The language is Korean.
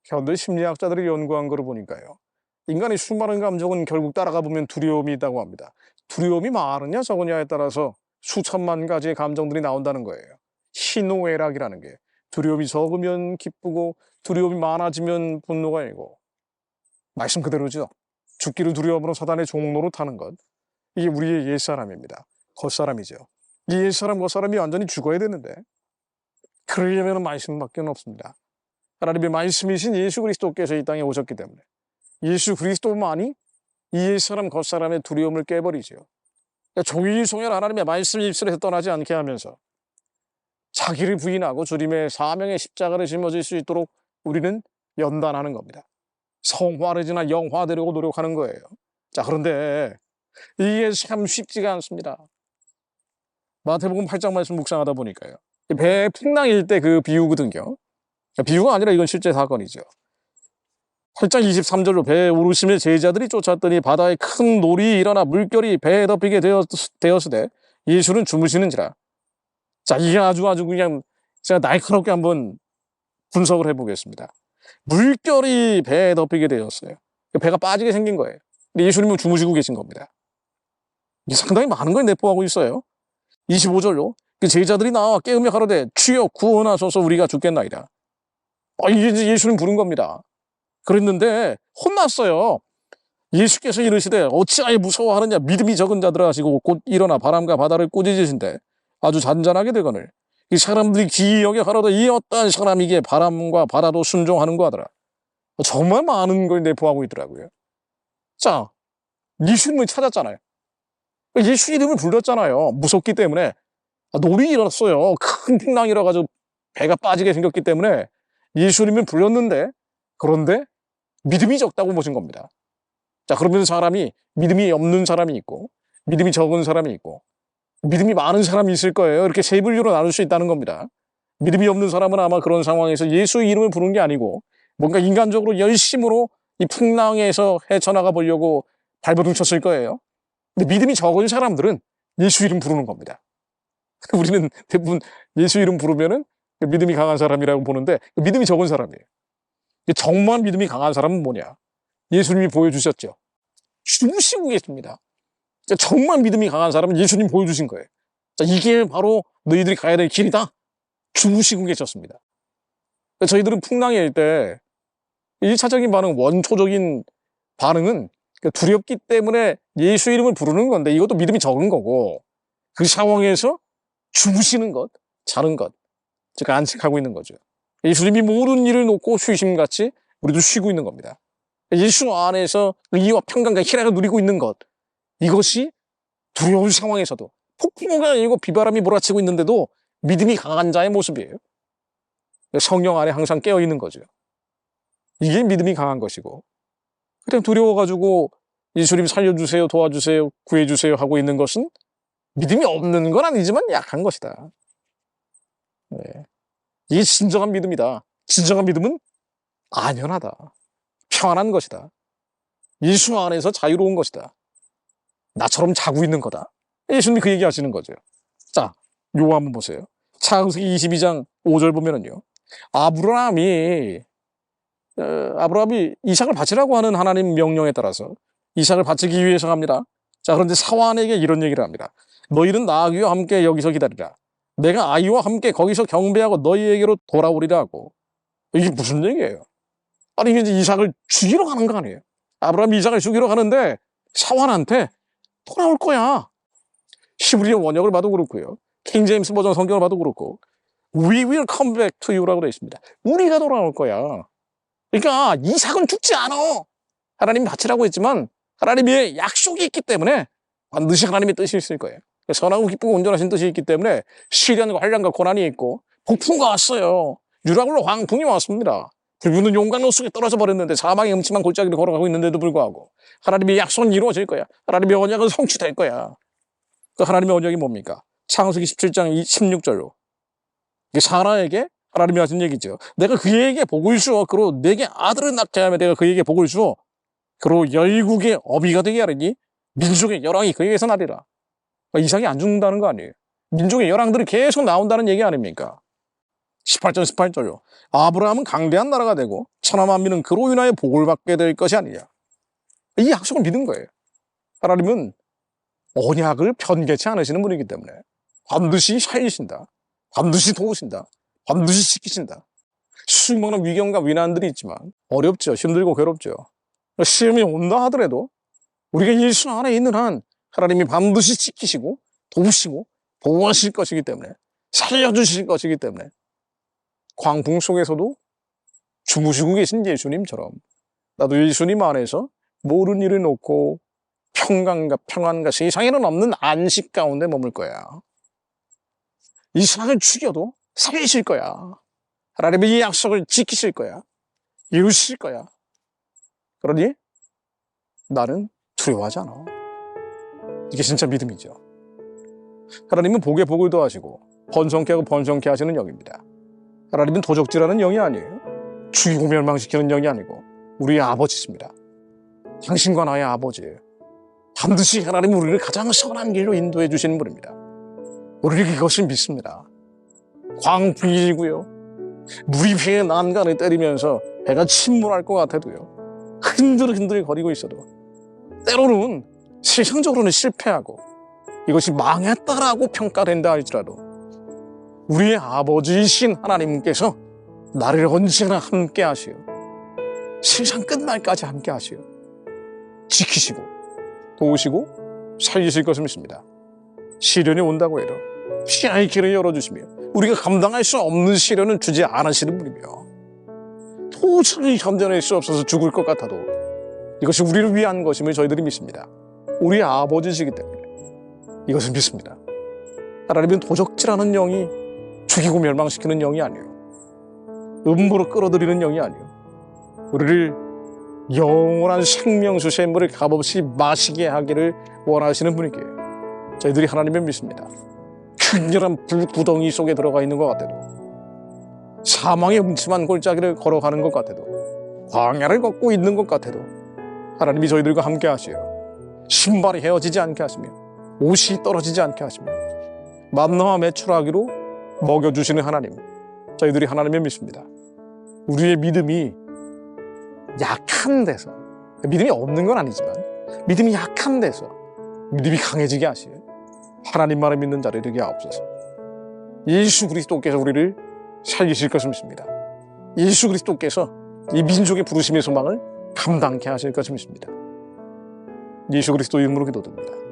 현대 심리학자들이 연구한 거를 보니까요. 인간의 수많은 감정은 결국 따라가 보면 두려움이 있다고 합니다. 두려움이 많으냐 적으냐에 따라서 수천만 가지의 감정들이 나온다는 거예요. 희노애락이라는 게 두려움이 적으면 기쁘고 두려움이 많아지면 분노가 일고 말씀 그대로죠. 죽기를 두려움으로 사단의 종로로 타는 것. 이게 우리의 옛사람입니다. 겉사람이죠. 이 옛사람 겉사람이 완전히 죽어야 되는데 그러려면 말씀밖에 없습니다. 하나님의 말씀이신 예수 그리스도께서 이 땅에 오셨기 때문에 예수 그리스도만이 이 옛사람 겉사람의 두려움을 깨버리죠. 그러니까 종일종일 하나님의 말씀 입술에서 떠나지 않게 하면서 자기를 부인하고 주님의 사명의 십자가를 짊어질 수 있도록 우리는 연단하는 겁니다. 성화를 지나 영화되려고 노력하는 거예요. 자, 그런데 이게 참 쉽지가 않습니다. 마태복음 8장 말씀 묵상하다 보니까요. 배 풍랑일 때 그 비유거든요. 비유가 아니라 이건 실제 사건이죠. 8장 23절로 배에 오르시며 제자들이 쫓았더니 바다에 큰 놀이 일어나 물결이 배에 덮이게 되었으되 예수는 주무시는지라. 자, 이게 아주 그냥 제가 날카롭게 한번 분석을 해보겠습니다. 물결이 배에 덮이게 되었어요. 배가 빠지게 생긴 거예요. 근데 예수님은 주무시고 계신 겁니다. 이게 상당히 많은 걸 내포하고 있어요. 25절로 그 제자들이 나와 깨우며 가로되 주여 구원하소서 우리가 죽겠나이다. 이게 이제 예수님 부른 겁니다. 그랬는데 혼났어요. 예수께서 이르시되 어찌하여 무서워하느냐 믿음이 적은 자들아 하시고 곧 일어나 바람과 바다를 꾸짖으신데 아주 잔잔하게 되거늘 이 사람들이 기이 여겨 가로되 이 어떠한 사람이기에 바람과 바다도 순종하는고 하더라. 정말 많은 걸 내포하고 있더라고요. 자, 예수님을 찾았잖아요. 예수 이름을 불렀잖아요. 무섭기 때문에. 놀이 일어났어요. 큰 풍랑이 일어가지고 배가 빠지게 생겼기 때문에 예수님을 불렀는데 그런데 믿음이 적다고 보신 겁니다. 자, 그러면 사람이 믿음이 없는 사람이 있고 믿음이 적은 사람이 있고 믿음이 많은 사람이 있을 거예요. 이렇게 세 분류로 나눌 수 있다는 겁니다. 믿음이 없는 사람은 아마 그런 상황에서 예수 이름을 부르는 게 아니고 뭔가 인간적으로 열심으로 이 풍랑에서 헤쳐나가 보려고 발버둥 쳤을 거예요. 근데 믿음이 적은 사람들은 예수 이름 부르는 겁니다. 우리는 대부분 예수 이름 부르면은 믿음이 강한 사람이라고 보는데 믿음이 적은 사람이에요. 정말 믿음이 강한 사람은 뭐냐? 예수님이 보여주셨죠. 주무시고 계십니다. 정말 믿음이 강한 사람은 예수님 보여주신 거예요. 자, 이게 바로 너희들이 가야 될 길이다. 주무시고 계셨습니다. 저희들은 풍랑일 때 1차적인 반응, 원초적인 반응은 두렵기 때문에 예수 이름을 부르는 건데 이것도 믿음이 적은 거고 그 상황에서 주무시는 것, 자는 것, 즉 안식하고 있는 거죠. 예수님이 모든 일을 놓고 쉬심같이 우리도 쉬고 있는 겁니다. 예수 안에서 의와 평강과 희락을 누리고 있는 것, 이것이 두려운 상황에서도 폭풍우가 일고 비바람이 몰아치고 있는데도 믿음이 강한 자의 모습이에요. 성령 안에 항상 깨어있는 거죠. 이게 믿음이 강한 것이고 그냥 두려워가지고 예수님 살려주세요, 도와주세요, 구해주세요 하고 있는 것은 믿음이 없는 건 아니지만 약한 것이다. 네. 이게 진정한 믿음이다. 진정한 믿음은 안연하다. 평안한 것이다. 예수 안에서 자유로운 것이다. 나처럼 자고 있는 거다. 예수님이 그 얘기 하시는 거죠. 자, 요거 한번 보세요. 창세기 22장 5절 보면은요. 아브라함이 이삭을 바치라고 하는 하나님 명령에 따라서 이삭을 바치기 위해서 합니다. 자, 그런데 사환에게 이런 얘기를 합니다. 너희는 나귀와 함께 여기서 기다리라. 내가 아이와 함께 거기서 경배하고 너희에게로 돌아오리라 하고. 이게 무슨 얘기예요? 아니, 이제 이삭을 죽이러 가는 거 아니에요? 아브라함이 이삭을 죽이러 가는데 사환한테 돌아올 거야. 히브리어 원역을 봐도 그렇고요. 킹 제임스 버전 성경을 봐도 그렇고 We will come back to you라고 되어 있습니다. 우리가 돌아올 거야. 그러니까 이삭은 죽지 않아. 하나님이 바치라고 했지만 하나님의 약속이 있기 때문에 반드시 하나님의 뜻이 있을 거예요. 선하고 기쁘고 온전하신 뜻이 있기 때문에 시련과 환난과 고난이 있고 폭풍과 왔어요. 유라굴로 황풍이 왔습니다. 불붙는 용광로 속에 떨어져 버렸는데 사망의 음침한 골짜기를 걸어가고 있는데도 불구하고 하나님의 약속은 이루어질 거야. 하나님의 언약은 성취될 거야. 그 하나님의 언약이 뭡니까? 창세기 17장 16절로 사라에게 하나님이 하신 얘기죠. 내가 그에게 복을 주어 그로 내게 아들을 낳게 하며 내가 그에게 복을 주어 그로 열국의 어비가 되게 하리니 민족의 열왕이 그에게서 나리라. 이삭이 안 죽는다는 거 아니에요. 민족의 열왕들이 계속 나온다는 얘기 아닙니까? 18절 18절요. 아브라함은 강대한 나라가 되고 천하 만민은 그로 인하여 복을 받게 될 것이 아니냐. 이 약속을 믿은 거예요. 하나님은 언약을 변개치 않으시는 분이기 때문에 반드시 살리신다. 반드시 도우신다. 반드시 지키신다. 수많은 위경과 위난들이 있지만 어렵죠. 힘들고 괴롭죠. 시험이 온다 하더라도 우리가 예수 안에 있는 한 하나님이 반드시 지키시고 도우시고 보호하실 것이기 때문에 살려주실 것이기 때문에 광풍 속에서도 주무시고 계신 예수님처럼 나도 예수님 안에서 모든 일을 놓고 평강과 평안과 세상에는 없는 안식 가운데 머물 거야. 이 세상을 죽여도 살리실 거야. 하나님의 이 약속을 지키실 거야. 이루실 거야. 그러니 나는 두려워하지 않아. 이게 진짜 믿음이죠. 하나님은 복에 복을 더하시고 번성케 하고 번성케 하시는 영입니다. 하나님은 도적질하는 영이 아니에요. 죽이고 멸망시키는 영이 아니고 우리의 아버지십니다. 당신과 나의 아버지예요. 반드시 하나님은 우리를 가장 선한 길로 인도해 주시는 분입니다. 우리는 그것을 믿습니다. 광풍이고요. 물이 배의 난간을 때리면서 배가 침몰할 것 같아도요. 흔들흔들 거리고 있어도 때로는 세상적으로는 실패하고 이것이 망했다라고 평가된다 할지라도 우리의 아버지이신 하나님께서 나를 언제나 함께 하시어 세상 끝날까지 함께 하시어 지키시고 도우시고 살리실 것을 믿습니다. 시련이 온다고 해도 피할 길을 열어주시며 우리가 감당할 수 없는 시련은 주지 않으시는 분이며 도저히 견뎌낼 수 없어서 죽을 것 같아도 이것이 우리를 위한 것임을 저희들이 믿습니다. 우리의 아버지시기 때문에 이것을 믿습니다. 하나님은 도적질하는 영이 죽이고 멸망시키는 영이 아니에요. 음부로 끌어들이는 영이 아니에요. 우리를 영원한 생명수 샘물을 값없이 마시게 하기를 원하시는 분이기에 저희들이 하나님을 믿습니다. 균열한 불구덩이 속에 들어가 있는 것 같아도 사망의 음침한 골짜기를 걸어가는 것 같아도 광야를 걷고 있는 것 같아도 하나님이 저희들과 함께 하시어 신발이 헤어지지 않게 하시며 옷이 떨어지지 않게 하시며 만나와 메추라기로 먹여주시는 하나님, 저희들이 하나님을 믿습니다. 우리의 믿음이 약한 데서, 믿음이 없는 건 아니지만 믿음이 약한 데서 믿음이 강해지게 하시어 하나님만을 믿는 자를 이르게 하옵소서. 예수 그리스도께서 우리를 살리실 것을 믿습니다. 예수 그리스도께서 이 민족의 부르심의 소망을 감당케 하실 것을 믿습니다. 예수 그리스도 이름으로 기도드립니다.